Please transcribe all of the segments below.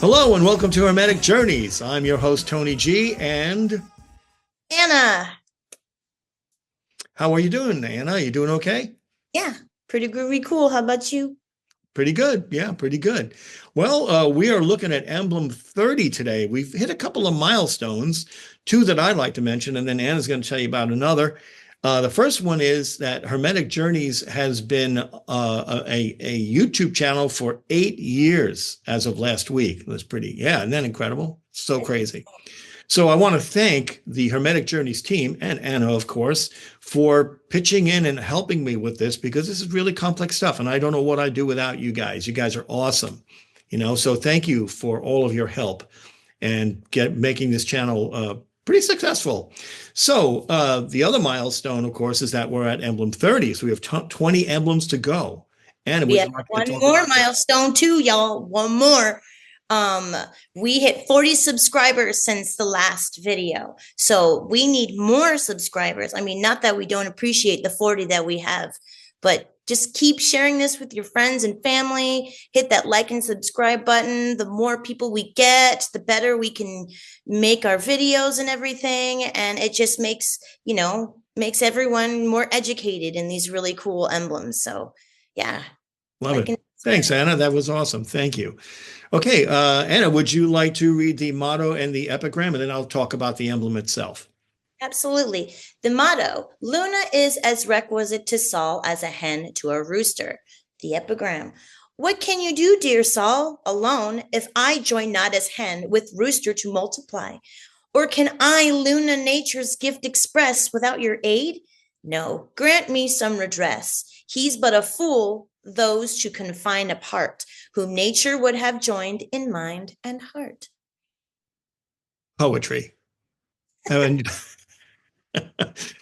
Hello and welcome to Hermetic Journeys. I'm your host, Tony G. and Anna. How are you doing, Anna? You doing okay? Yeah, pretty groovy cool. How about you? Pretty good. Yeah, pretty good. Well, we are looking at Emblem 30 today. We've hit a couple of milestones, two that I'd like to mention, and then Anna's going to tell you about another. The first one is that Hermetic Journeys has been a YouTube channel for 8 years as of last week. It was pretty, yeah, isn't that incredible? So crazy. So I want to thank the Hermetic Journeys team and Anna, of course, for pitching in and helping me with this because this is really complex stuff. And I don't know what I'd do without you guys. You guys are awesome. So thank you for all of your help and making this channel pretty successful. So the other milestone, of course, is that we're at Emblem 30. So we have 20 emblems to go. And we have one more milestone too, y'all. One more. We hit 40 subscribers since the last video. So we need more subscribers. I mean, not that we don't appreciate the 40 that we have, but just keep sharing this with your friends and family. Hit that like and subscribe button. The more people we get, the better we can make our videos and everything. And it just makes everyone more educated in these really cool emblems. So yeah. Love it. Thanks, Anna. That was awesome. Thank you. Okay, Anna, would you like to read the motto and the epigram, and then I'll talk about the emblem itself? Absolutely. The motto, Luna is as requisite to Saul as a hen to a rooster. The epigram, what can you do, dear Saul, alone, if I join not as hen with rooster to multiply? Or can I, Luna, nature's gift express without your aid? No, grant me some redress. He's but a fool, those to confine apart, whom nature would have joined in mind and heart. Poetry. And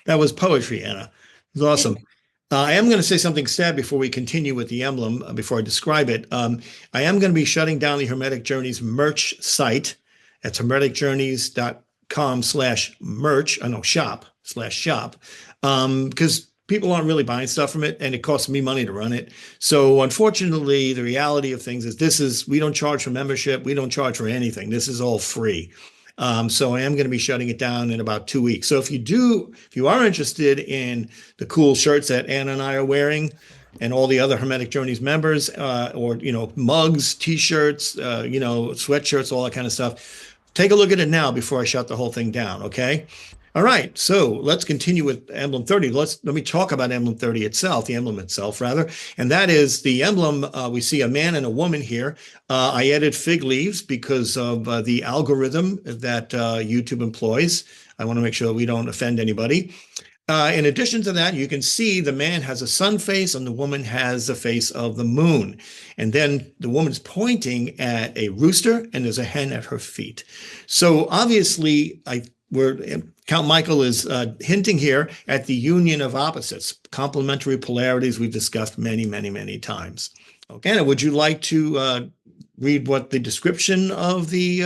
that was poetry, Anna. It was awesome. I am going to say something sad before we continue with the emblem, before I describe it. I am going to be shutting down the Hermetic Journeys merch site. That's hermeticjourneys.com/merch, shop, because people aren't really buying stuff from it and it costs me money to run it. So unfortunately, the reality of things is we don't charge for membership. We don't charge for anything. This is all free. So I am going to be shutting it down in about 2 weeks. So if you are interested in the cool shirts that Anna and I are wearing and all the other Hermetic Journeys members, or, mugs, t-shirts, sweatshirts, all that kind of stuff, take a look at it now before I shut the whole thing down. Okay. All right, so let's continue with Emblem 30. Let me talk about Emblem 30 itself, the emblem itself, rather. And that is the emblem. We see a man and a woman here. I added fig leaves because of the algorithm that YouTube employs. I want to make sure we don't offend anybody. In addition to that, you can see the man has a sun face and the woman has the face of the moon. And then the woman's pointing at a rooster and there's a hen at her feet. So obviously, Count Michael is hinting here at the union of opposites, complementary polarities we've discussed many, many, many times. Okay, Anna, would you like to read what the description of the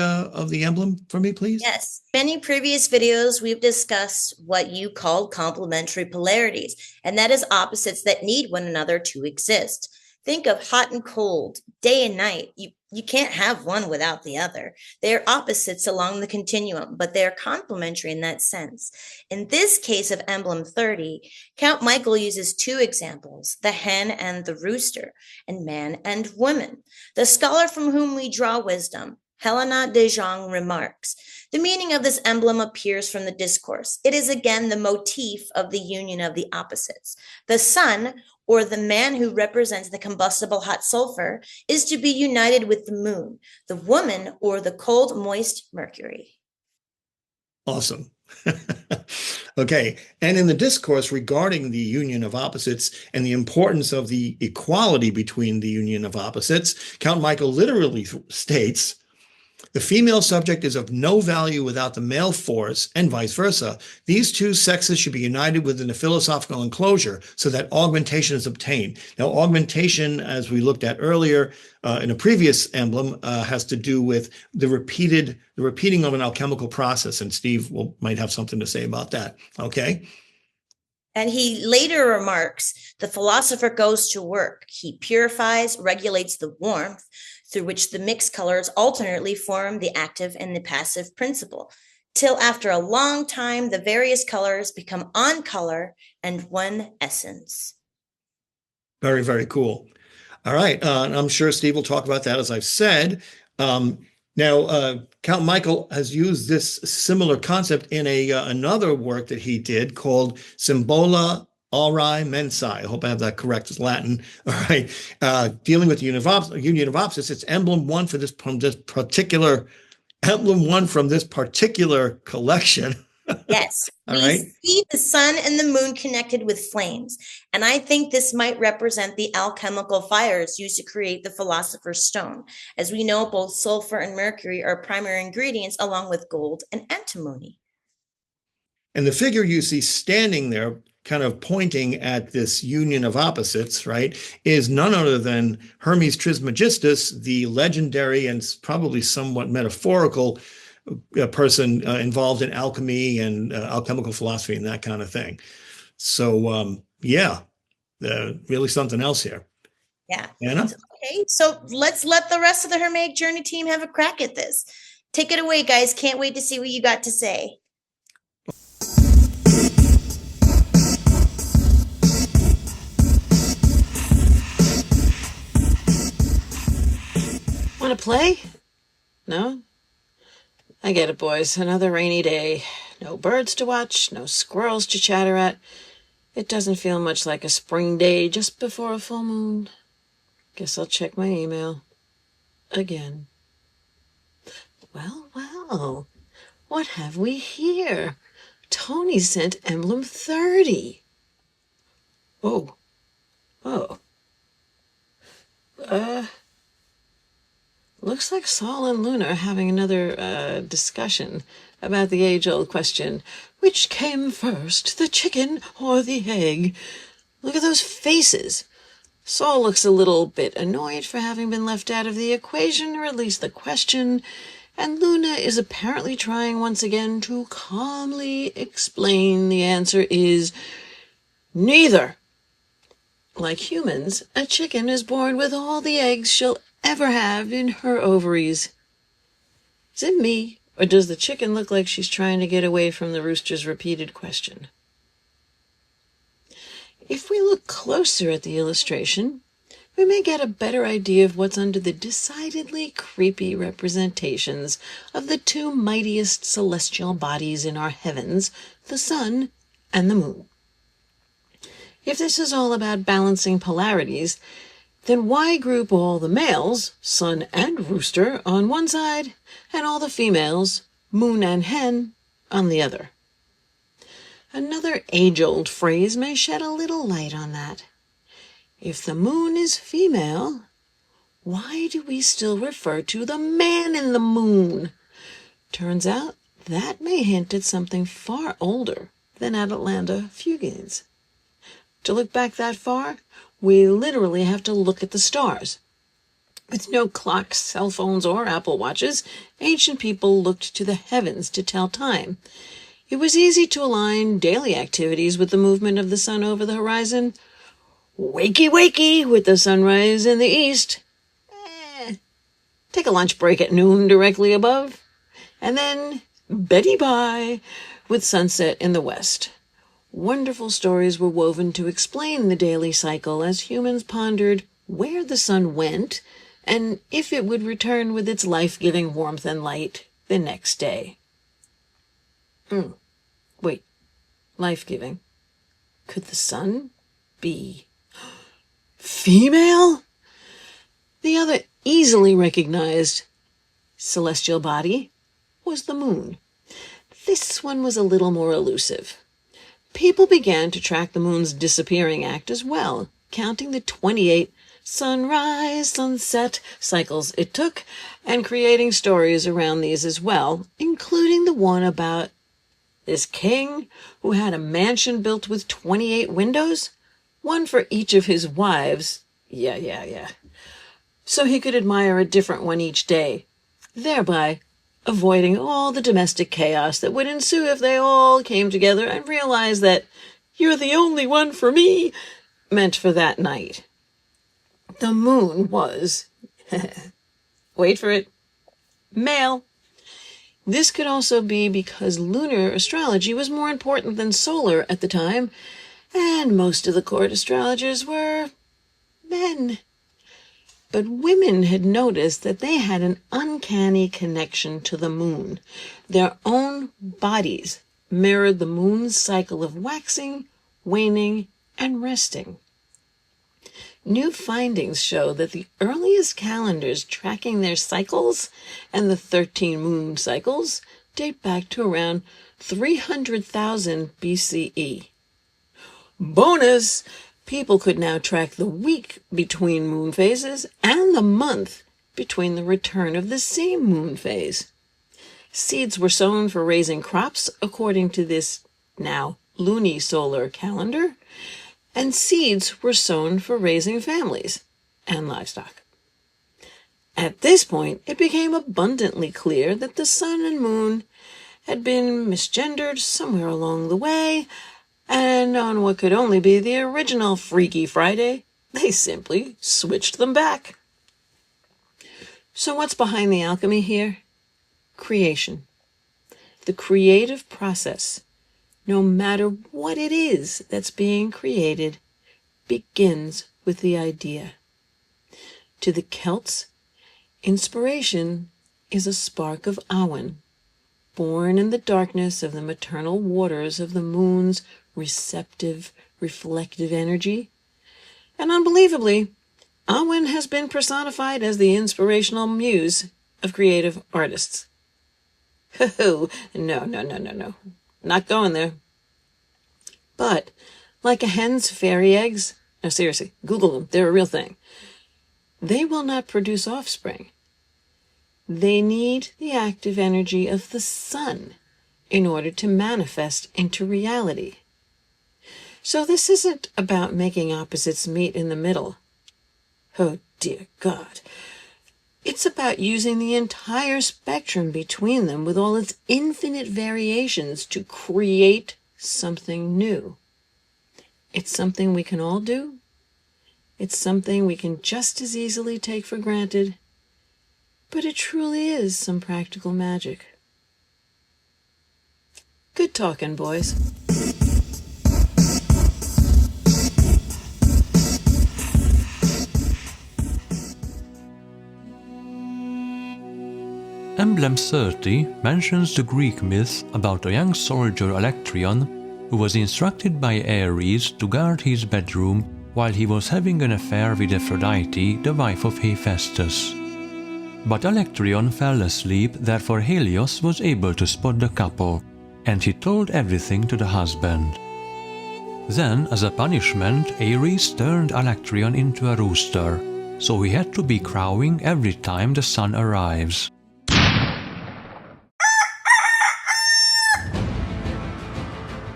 emblem for me, please? Yes. Many previous videos, we've discussed what you called complementary polarities, and that is opposites that need one another to exist. Think of hot and cold, day and night. You can't have one without the other. They're opposites along the continuum, but they're complementary in that sense. In this case of Emblem 30, Count Michael uses two examples, the hen and the rooster, and man and woman. The scholar from whom we draw wisdom, Helena de Jong, remarks, the meaning of this emblem appears from the discourse. It is again the motif of the union of the opposites. The sun, or the man who represents the combustible hot sulphur, is to be united with the moon, the woman, or the cold, moist mercury. Awesome. Okay. And in the discourse regarding the union of opposites and the importance of the equality between the union of opposites, Count Michael literally states, the female subject is of no value without the male force, and vice versa. These two sexes should be united within a philosophical enclosure so that augmentation is obtained. Now, augmentation, as we looked at earlier in a previous emblem, has to do with the repeating of an alchemical process, and Steve might have something to say about that. Okay. And he later remarks, the philosopher goes to work. He purifies, regulates the warmth, through which the mixed colors alternately form the active and the passive principle, till after a long time the various colors become on color and one essence. Very, very cool. All right. I'm sure Steve will talk about that, as I've said. Now, Count Michael has used this similar concept in another work that he did called Symbola Auri Mensae. I hope I have that correct. It's Latin. All right. Dealing with the union of opposites. It's emblem one from this particular collection. Yes, All we right. see the sun and the moon connected with flames. And I think this might represent the alchemical fires used to create the philosopher's stone. As we know, both sulphur and mercury are primary ingredients, along with gold and antimony. And the figure you see standing there, kind of pointing at this union of opposites, right, is none other than Hermes Trismegistus, the legendary and probably somewhat metaphorical person involved in alchemy and alchemical philosophy and that kind of thing. So, yeah, really something else here. Yeah. Anna? Okay, so let's let the rest of the Hermetic Journey team have a crack at this. Take it away, guys. Can't wait to see what you got to say. Want to play? No? I get it, boys. Another rainy day. No birds to watch, no squirrels to chatter at. It doesn't feel much like a spring day just before a full moon. Guess I'll check my email. Again. Well. What have we here? Tony sent Emblem 30. Whoa. Looks like Saul and Luna are having another discussion about the age-old question, which came first, the chicken or the egg? Look at those faces. Saul looks a little bit annoyed for having been left out of the equation, or at least the question, and Luna is apparently trying once again to calmly explain the answer is neither. Like humans, a chicken is born with all the eggs she'll ever have in her ovaries. Is it me, or does the chicken look like she's trying to get away from the rooster's repeated question? If we look closer at the illustration, we may get a better idea of what's under the decidedly creepy representations of the two mightiest celestial bodies in our heavens, the sun and the moon. If this is all about balancing polarities, then why group all the males, sun and rooster, on one side, and all the females, moon and hen, on the other? Another age-old phrase may shed a little light on that. If the moon is female, why do we still refer to the man in the moon? Turns out that may hint at something far older than Atalanta Fugiens. To look back that far, we literally have to look at the stars. With no clocks, cell phones, or Apple Watches, ancient people looked to the heavens to tell time. It was easy to align daily activities with the movement of the sun over the horizon. Wakey, wakey, with the sunrise in the east. Take a lunch break at noon directly above. And then Betty bye, with sunset in the west. Wonderful stories were woven to explain the daily cycle as humans pondered where the sun went and if it would return with its life-giving warmth and light the next day. Wait, life-giving? Could the sun be female? The other easily recognized celestial body was the moon. This one was a little more elusive. People began to track the moon's disappearing act as well, counting the 28 sunrise, sunset cycles it took, and creating stories around these as well, including the one about this king who had a mansion built with 28 windows, one for each of his wives. Yeah. So he could admire a different one each day, thereby avoiding all the domestic chaos that would ensue if they all came together and realized that "you're the only one for me" meant for that night. The moon was wait for it, male. This could also be because lunar astrology was more important than solar at the time, and most of the court astrologers were men. But women had noticed that they had an uncanny connection to the moon. Their own bodies mirrored the moon's cycle of waxing, waning, and resting. New findings show that the earliest calendars tracking their cycles and the 13 moon cycles date back to around 300,000 BCE. Bonus! People could now track the week between moon phases and the month between the return of the same moon phase. Seeds were sown for raising crops according to this now lunisolar calendar, and seeds were sown for raising families and livestock. At this point, it became abundantly clear that the sun and moon had been misgendered somewhere along the way, and on what could only be the original Freaky Friday, they simply switched them back. So what's behind the alchemy here? Creation. The creative process, no matter what it is that's being created, begins with the idea. To the Celts, inspiration is a spark of awen, born in the darkness of the maternal waters of the moon's receptive, reflective energy. And unbelievably, awen has been personified as the inspirational muse of creative artists. Oh, no. Not going there. But, like a hen's fairy eggs, no, seriously, Google them, they're a real thing. They will not produce offspring. They need the active energy of the sun in order to manifest into reality. So this isn't about making opposites meet in the middle. Oh, dear God. It's about using the entire spectrum between them with all its infinite variations to create something new. It's something we can all do. It's something we can just as easily take for granted. But it truly is some practical magic. Good talking, boys. Emblem 30 mentions the Greek myth about a young soldier Electron who was instructed by Ares to guard his bedroom while he was having an affair with Aphrodite, the wife of Hephaestus. But Electron fell asleep, therefore Helios was able to spot the couple, and he told everything to the husband. Then, as a punishment, Ares turned Electron into a rooster, so he had to be crowing every time the sun arrives.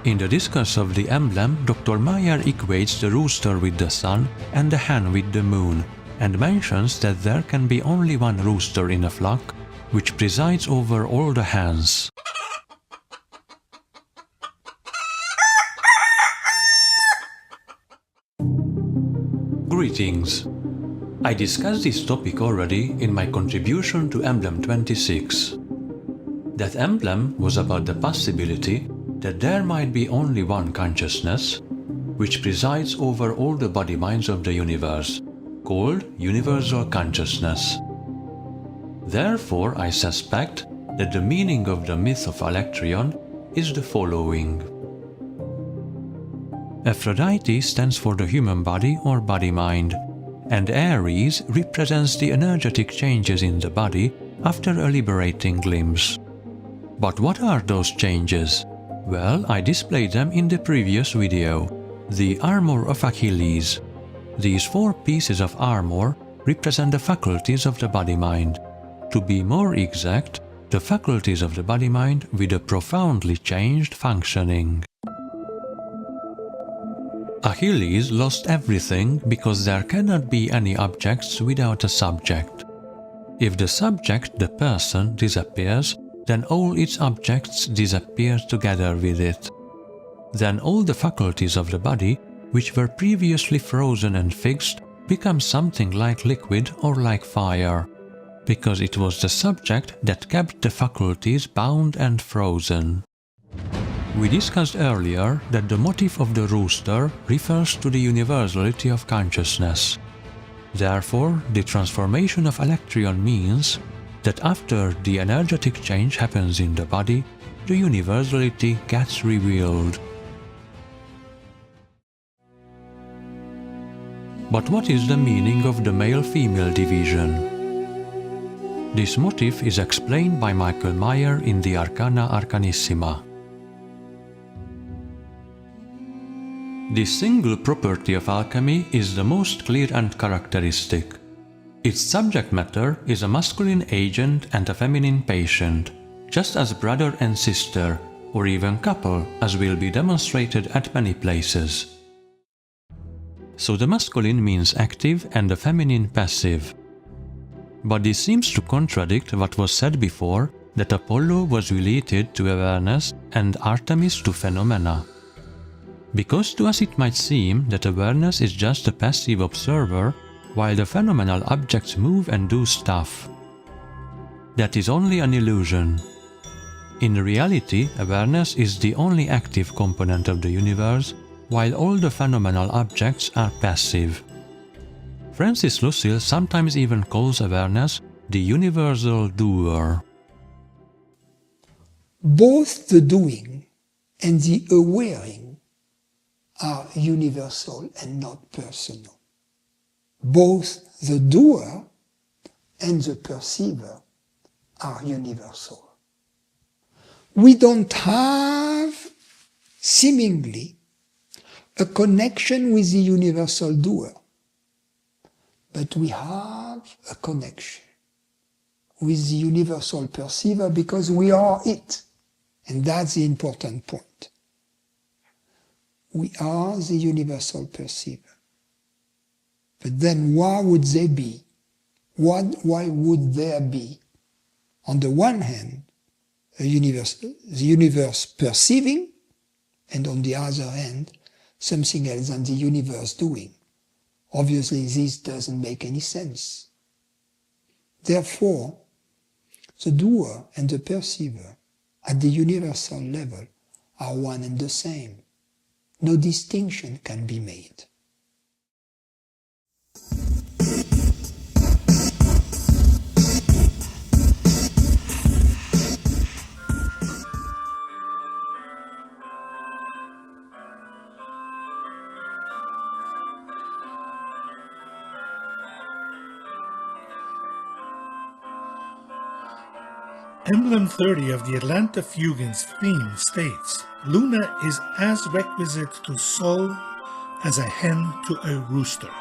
In the discourse of the emblem, Dr. Meyer equates the rooster with the sun and the hen with the moon, and mentions that there can be only one rooster in a flock, which presides over all the hens. Greetings! I discussed this topic already in my contribution to Emblem 26. That emblem was about the possibility that there might be only one consciousness, which presides over all the body-minds of the universe, called universal consciousness. Therefore, I suspect that the meaning of the myth of Electron is the following. Aphrodite stands for the human body or body-mind, and Ares represents the energetic changes in the body after a liberating glimpse. But what are those changes? Well, I displayed them in the previous video. The armor of Achilles. These 4 pieces of armor represent the faculties of the body-mind. To be more exact, the faculties of the body-mind with a profoundly changed functioning. Achilles lost everything because there cannot be any objects without a subject. If the subject, the person, disappears, then all its objects disappear together with it. Then all the faculties of the body, which were previously frozen and fixed, become something like liquid or like fire. because it was the subject that kept the faculties bound and frozen. We discussed earlier that the motif of the rooster refers to the universality of consciousness. Therefore, the transformation of Electrion means that after the energetic change happens in the body, the universality gets revealed. But what is the meaning of the male-female division? This motif is explained by Michael Meyer in the Arcana Arcanissima. This single property of alchemy is the most clear and characteristic. Its subject matter is a masculine agent and a feminine patient, just as brother and sister, or even couple, as will be demonstrated at many places. So the masculine means active and the feminine passive. But this seems to contradict what was said before, that Apollo was related to awareness and Artemis to phenomena. Because to us it might seem that awareness is just a passive observer, while the phenomenal objects move and do stuff. That is only an illusion. In reality, awareness is the only active component of the universe, while all the phenomenal objects are passive. Francis Lucille sometimes even calls awareness the universal doer. Both the doing and the awareing are universal and not personal. Both the doer and the perceiver are universal. We don't have, seemingly, a connection with the universal doer, but we have a connection with the universal perceiver because we are it. And that's the important point. We are the universal perceiver. But then why would they be? Why would there be, on the one hand, the universe perceiving, and on the other hand, something else than the universe doing? Obviously, this doesn't make any sense. Therefore, the doer and the perceiver at the universal level are one and the same. No distinction can be made. Emblem 30 of the Atalanta Fugiens theme states, Luna is as requisite to soul as a hen to a rooster.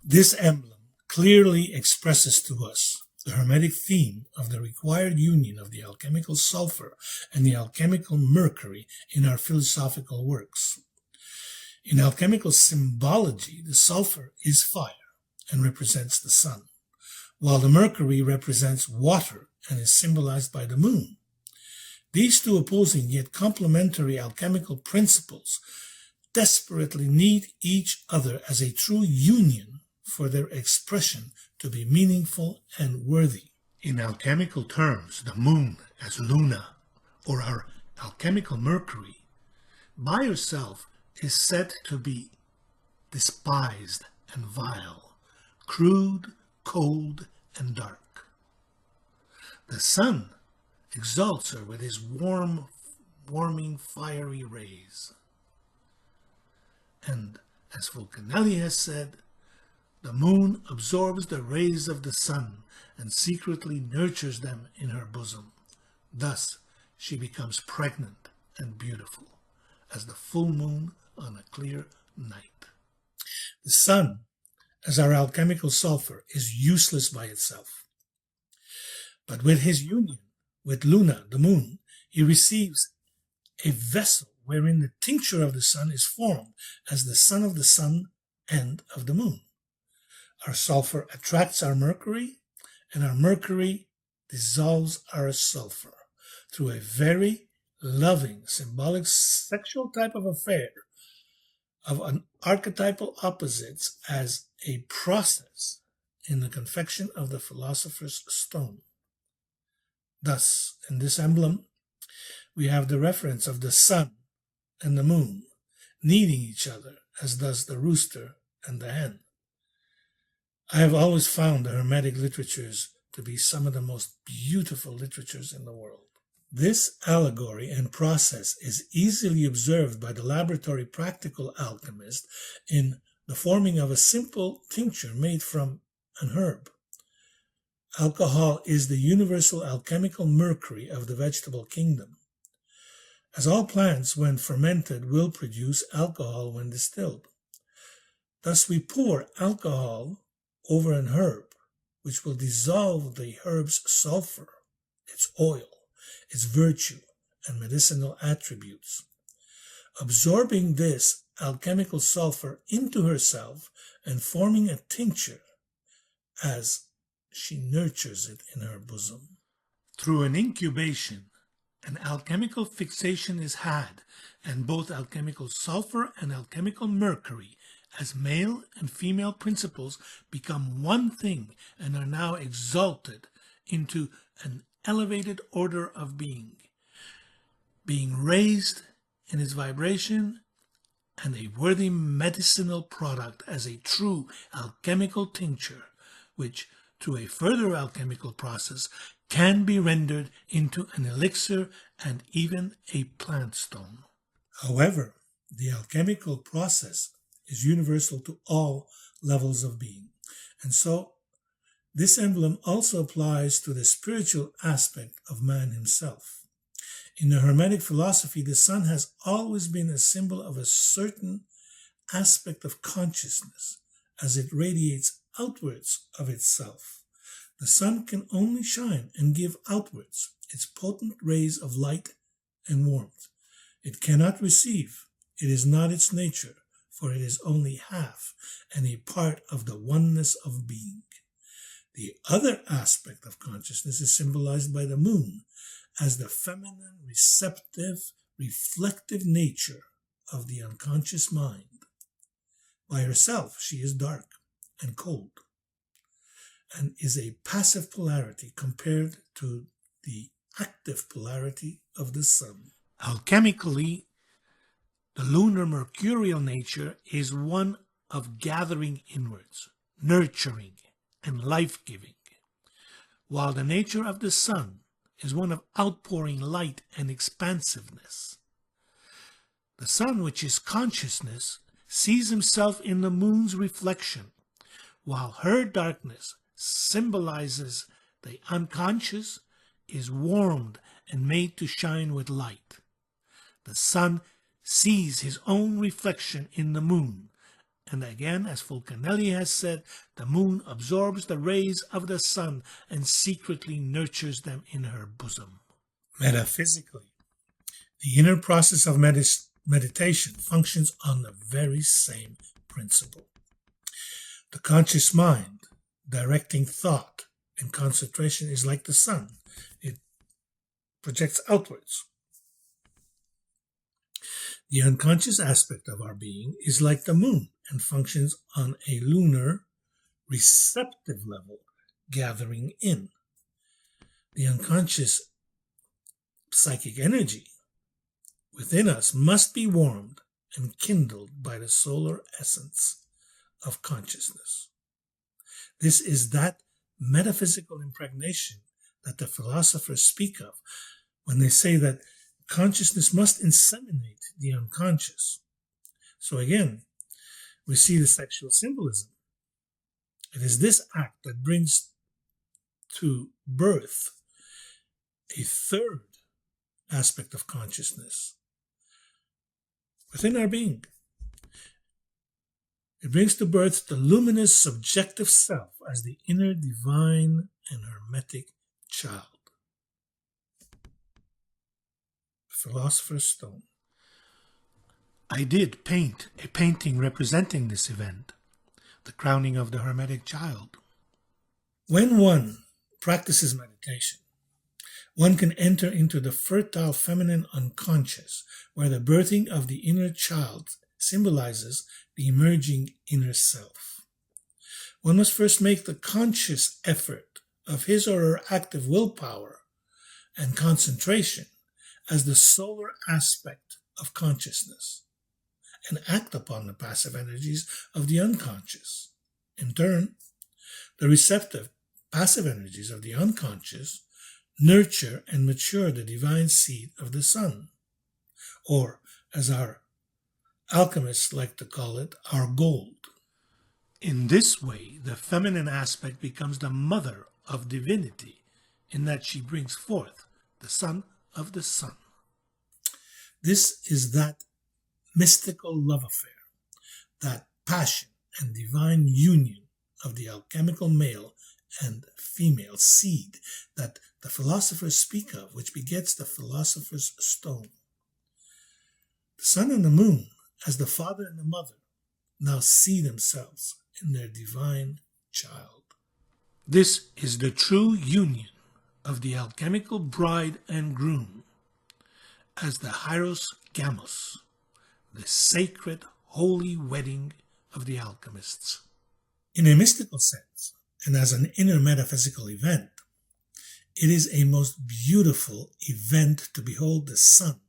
This emblem clearly expresses to us the Hermetic theme of the required union of the alchemical sulphur and the alchemical mercury in our philosophical works. In alchemical symbology, the sulphur is fire and represents the sun, while the mercury represents water and is symbolized by the moon. These two opposing yet complementary alchemical principles desperately need each other as a true union for their expression to be meaningful and worthy. In alchemical terms, the moon as Luna, or our alchemical mercury, by herself is said to be despised and vile, crude, cold, and dark. The sun exalts her with his warming, fiery rays. And as Fulcanelli has said, the moon absorbs the rays of the sun and secretly nurtures them in her bosom. Thus she becomes pregnant and beautiful as the full moon on a clear night. The sun, as our alchemical sulphur, is useless by itself. But with his union with Luna, the moon, he receives a vessel wherein the tincture of the sun is formed as the son of the sun and of the moon. Our sulphur attracts our mercury, and our mercury dissolves our sulphur through a very loving, symbolic, sexual type of affair of an archetypal opposites as a process in the confection of the philosopher's stone. Thus, in this emblem, we have the reference of the sun and the moon needing each other, as does the rooster and the hen. I have always found the Hermetic literatures to be some of the most beautiful literatures in the world. This allegory and process is easily observed by the laboratory practical alchemist in the forming of a simple tincture made from an herb. Alcohol is the universal alchemical mercury of the vegetable kingdom, as all plants when fermented will produce alcohol when distilled. Thus we pour alcohol over an herb, which will dissolve the herb's sulphur, its oil, its virtue, and medicinal attributes, absorbing this alchemical sulphur into herself and forming a tincture as she nurtures it in her bosom. Through an incubation, an alchemical fixation is had, and both alchemical sulphur and alchemical mercury, as male and female principles, become one thing and are now exalted into an elevated order of being raised in its vibration and a worthy medicinal product as a true alchemical tincture, which, through a further alchemical process, can be rendered into an elixir and even a plant stone. However, the alchemical process is universal to all levels of being, and so this emblem also applies to the spiritual aspect of man himself. In the Hermetic philosophy, the sun has always been a symbol of a certain aspect of consciousness as it radiates outwards of itself. The sun can only shine and give outwards its potent rays of light and warmth. It cannot receive. It is not its nature, for it is only half and a part of the oneness of being. The other aspect of consciousness is symbolized by the moon as the feminine, receptive, reflective nature of the unconscious mind. By herself, she is dark and cold and is a passive polarity compared to the active polarity of the sun. Alchemically, the lunar mercurial nature is one of gathering inwards, nurturing, and life-giving, while the nature of the sun is one of outpouring light and expansiveness. The sun, which is consciousness, sees himself in the moon's reflection, while her darkness symbolizes the unconscious, is warmed and made to shine with light. The sun sees his own reflection in the moon, and again, as Fulcanelli has said, the moon absorbs the rays of the sun and secretly nurtures them in her bosom. Metaphysically, the inner process of meditation functions on the very same principle. The conscious mind, directing thought and concentration, is like the sun. It projects outwards. The unconscious aspect of our being is like the moon and functions on a lunar, receptive level, gathering in. The unconscious psychic energy within us must be warmed and kindled by the solar essence of consciousness. This is that metaphysical impregnation that the philosophers speak of when they say that consciousness must inseminate the unconscious. So again, we see the sexual symbolism. It is this act that brings to birth a third aspect of consciousness within our being. It brings to birth the luminous subjective self as the inner divine and hermetic child. Philosopher's Stone. I did paint a painting representing this event, the crowning of the Hermetic Child. When one practices meditation, One can enter into the fertile feminine unconscious, where the birthing of the inner child symbolizes the emerging inner self. One must first make the conscious effort of his or her active willpower and concentration as the solar aspect of consciousness, and act upon the passive energies of the unconscious. In turn, the receptive passive energies of the unconscious nurture and mature the divine seed of the sun, or, as our alchemists like to call it, our gold. In this way, the feminine aspect becomes the mother of divinity, in that she brings forth the son of the sun. This is that mystical love affair, that passion and divine union of the alchemical male and female seed that the philosophers speak of, which begets the philosopher's stone. The sun and the moon, as the father and the mother, now see themselves in their divine child. This is the true union of the alchemical bride and groom, as the Hieros Gamos, the sacred holy wedding of the alchemists. In a mystical sense, and as an inner metaphysical event, it is a most beautiful event to behold the sun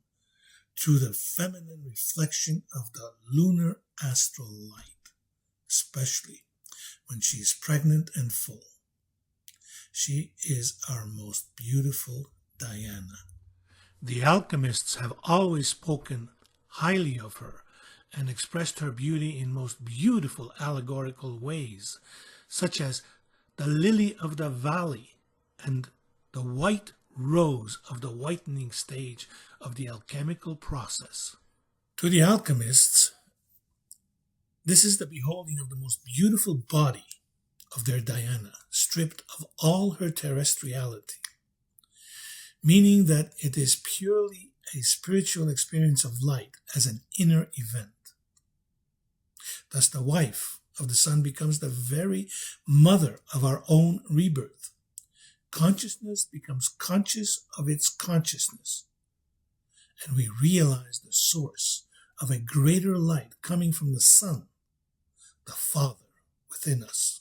through the feminine reflection of the lunar astral light, especially when she is pregnant and full. She is our most beautiful Diana. The alchemists have always spoken highly of her and expressed her beauty in most beautiful allegorical ways, such as the lily of the valley and the white rose of the whitening stage of the alchemical process. To the alchemists, this is the beholding of the most beautiful body of their Diana, stripped of all her terrestriality, meaning that it is purely a spiritual experience of light as an inner event. Thus, the wife of the sun becomes the very mother of our own rebirth. Consciousness becomes conscious of its consciousness, and we realize the source of a greater light coming from the sun, the Father within us.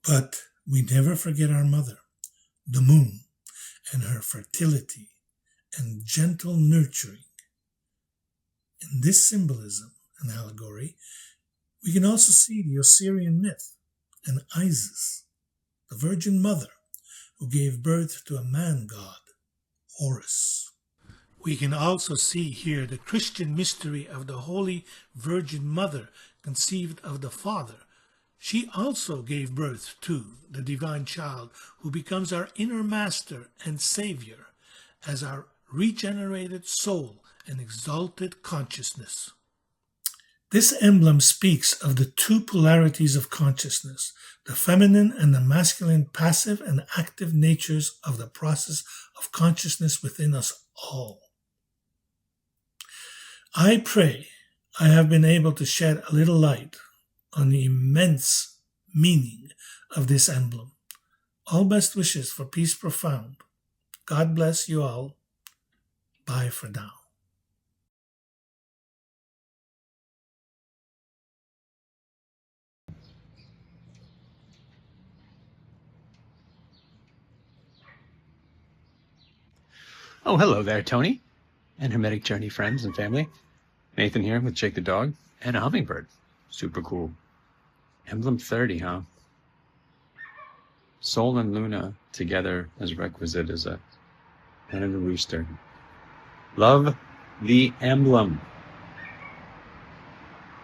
But we never forget our mother, the moon, and her fertility and gentle nurturing. In this symbolism and allegory, we can also see the Osirian myth and Isis, the Virgin Mother, who gave birth to a man god, Horus. We can also see here the Christian mystery of the Holy Virgin Mother conceived of the Father. She also gave birth to the divine child who becomes our inner master and savior as our regenerated soul and exalted consciousness. This emblem speaks of the two polarities of consciousness, the feminine and the masculine passive and active natures of the process of consciousness within us all. I pray I have been able to shed a little light on the immense meaning of this emblem. All best wishes for peace profound. God bless you all. Bye for now. Oh, hello there, Tony, and Hermetic Journey friends and family. Nathan here with Jake the dog and a hummingbird. Super cool. Emblem 30, huh? Sol and Luna together as requisite as a hen and a rooster. Love the emblem.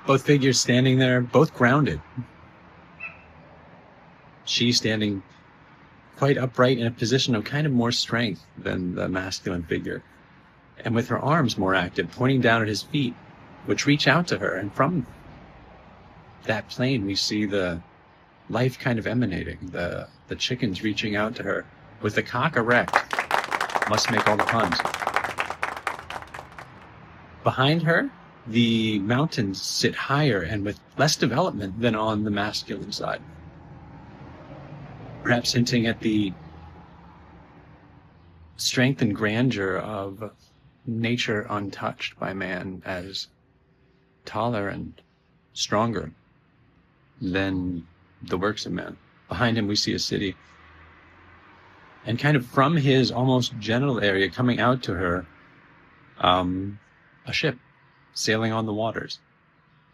Both figures standing there, both grounded. She standing quite upright in a position of kind of more strength than the masculine figure, and with her arms more active, pointing down at his feet, which reach out to her, and from that plane we see the life kind of emanating, the chickens reaching out to her with the cock erect. Must make all the puns. Behind her, the mountains sit higher and with less development than on the masculine side, perhaps hinting at the strength and grandeur of nature untouched by man as taller and stronger than the works of man. Behind him we see a city, and kind of from his almost genital area coming out to her, a ship sailing on the waters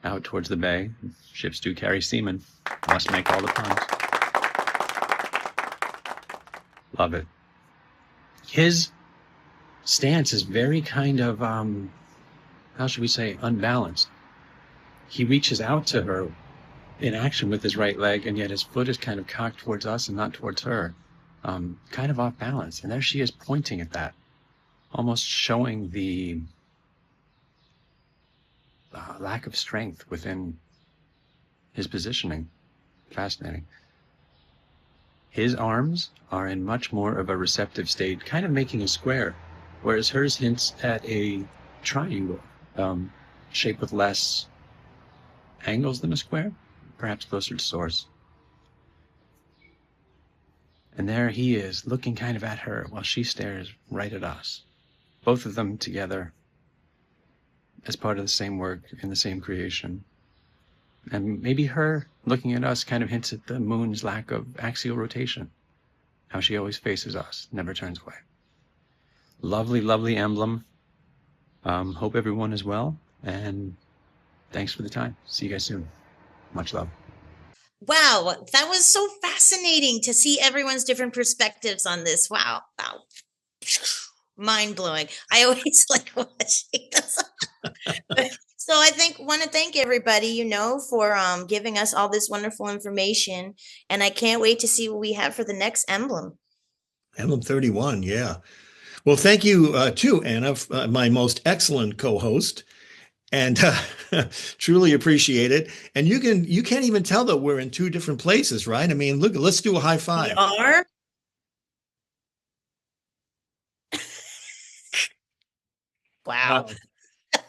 out towards the bay. Ships do carry seamen, must make all the puns. Love it. His stance is very kind of, how should we say, unbalanced. He reaches out to her in action with his right leg, and yet his foot is kind of cocked towards us and not towards her, kind of off balance. And there she is pointing at that, almost showing the lack of strength within his positioning. Fascinating. His arms are in much more of a receptive state, kind of making a square, whereas hers hints at a triangle, shaped with less angles than a square, perhaps closer to source. And there he is, looking kind of at her while she stares right at us. Both of them together as part of the same work in the same creation. And maybe her looking at us kind of hints at the moon's lack of axial rotation, how she always faces us, never turns away. Lovely, lovely emblem. Hope everyone is well, and thanks for the time. See you guys soon. Much love. Wow, that was so fascinating to see everyone's different perspectives on this. Wow. Mind blowing. I always like watching this. So I want to thank everybody, for giving us all this wonderful information. And I can't wait to see what we have for the next emblem. Emblem 31, yeah. Well, thank you too, Anna, my most excellent co-host. And truly appreciate it. And you can't even tell that we're in two different places, right? I mean, look, let's do a high five. We are. Wow.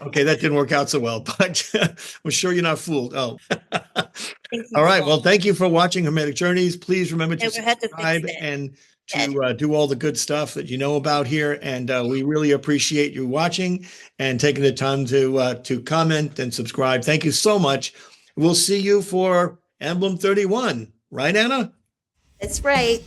Okay, that didn't work out so well, but I'm sure you're not fooled. Oh, all right. Well, thank you for watching Hermetic Journeys. Please remember to subscribe and to do all the good stuff that you know about here. And we really appreciate you watching and taking the time to comment and subscribe. Thank you so much. We'll see you for Emblem 31. Right, Anna? That's right.